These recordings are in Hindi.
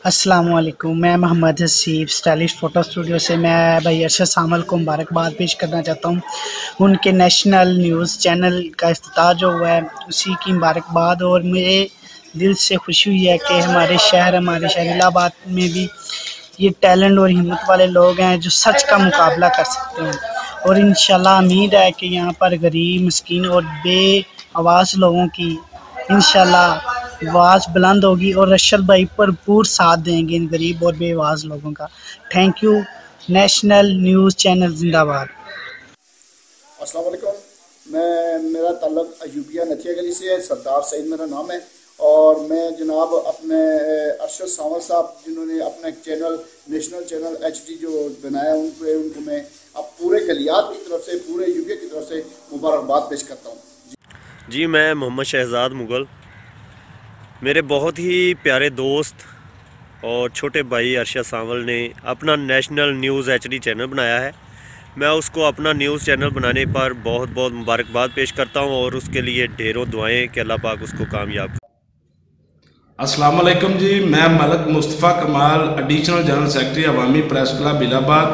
अस्सलामुअलैकुम। मैं Mohammad Haseeb stylish photo studio से मैं भाई अरशद सामल को मुबारकबाद पेश करना चाहता हूँ। उनके नेशनल न्यूज़ चैनल का इफ्तिताह जो हुआ है उसी की मुबारकबाद, और मुझे दिल से खुशी हुई है कि हमारे शहर इलाहाबाद में भी ये टैलेंट और हिम्मत वाले लोग हैं जो सच का मुकाबला कर सकते हैं। और इंशाल्लाह उम्मीद है कि यहाँ पर गरीब, मस्कीन और बेआवाज़ लोगों की इंशाल्लाह आवाज़ बुलंद होगी और अरशद भाई भरपूर साथ देंगे इन गरीब और बेआवाज़ लोगों का। Thank you. National news channel जिंदाबाद। अस्सलाम वालेकुम। मेरा ताल्लुक अयूबिया नथिया गली से है। सरदार सईद मेरा नाम है और मैं जनाब अपने अरशद सावल साहब जिन्होंने अपना एक चैनल नेशनल चैनल HD जो बनाया उनको मैं अब पूरे गलियात की तरफ से, पूरे यूपी की तरफ से मुबारकबाद पेश करता हूँ। जी मैं मोहम्मद शहजाद मुग़ल, मेरे बहुत ही प्यारे दोस्त और छोटे भाई अरशद सावल ने अपना नेशनल न्यूज़ HD चैनल बनाया है। मैं उसको अपना न्यूज़ चैनल बनाने पर बहुत बहुत मुबारकबाद पेश करता हूं और उसके लिए ढेरों दुआएं कि अल्लाह पाक उसको कामयाब करे। अस्सलाम वालेकुम जी, मैं मलक मुस्तफ़ा कमाल एडिशनल जनरल सेक्रेटरी अवामी प्रेस क्लब इलाहाबाद।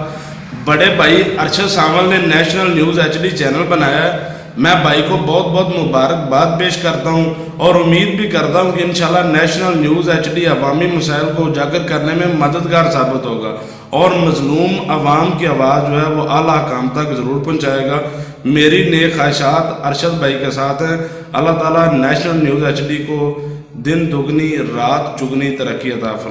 बड़े भाई अरशद सावल ने नेशनल न्यूज़ HD चैनल बनाया है। मैं भाई को बहुत बहुत मुबारकबाद पेश करता हूं और उम्मीद भी करता हूं कि इंशाल्लाह नेशनल न्यूज़ HD अवामी मसाइल को उजागर करने में मददगार साबित होगा और मजलूम अवाम की आवाज़ जो है वो आला काम तक ज़रूर पहुँचाएगा। मेरी नेक ख्वाहिशात अरशद भाई के साथ हैं। अल्लाह ताला नेशनल न्यूज़ HD को दिन दुगनी रात चुगनी तरक्की अता फरमाए।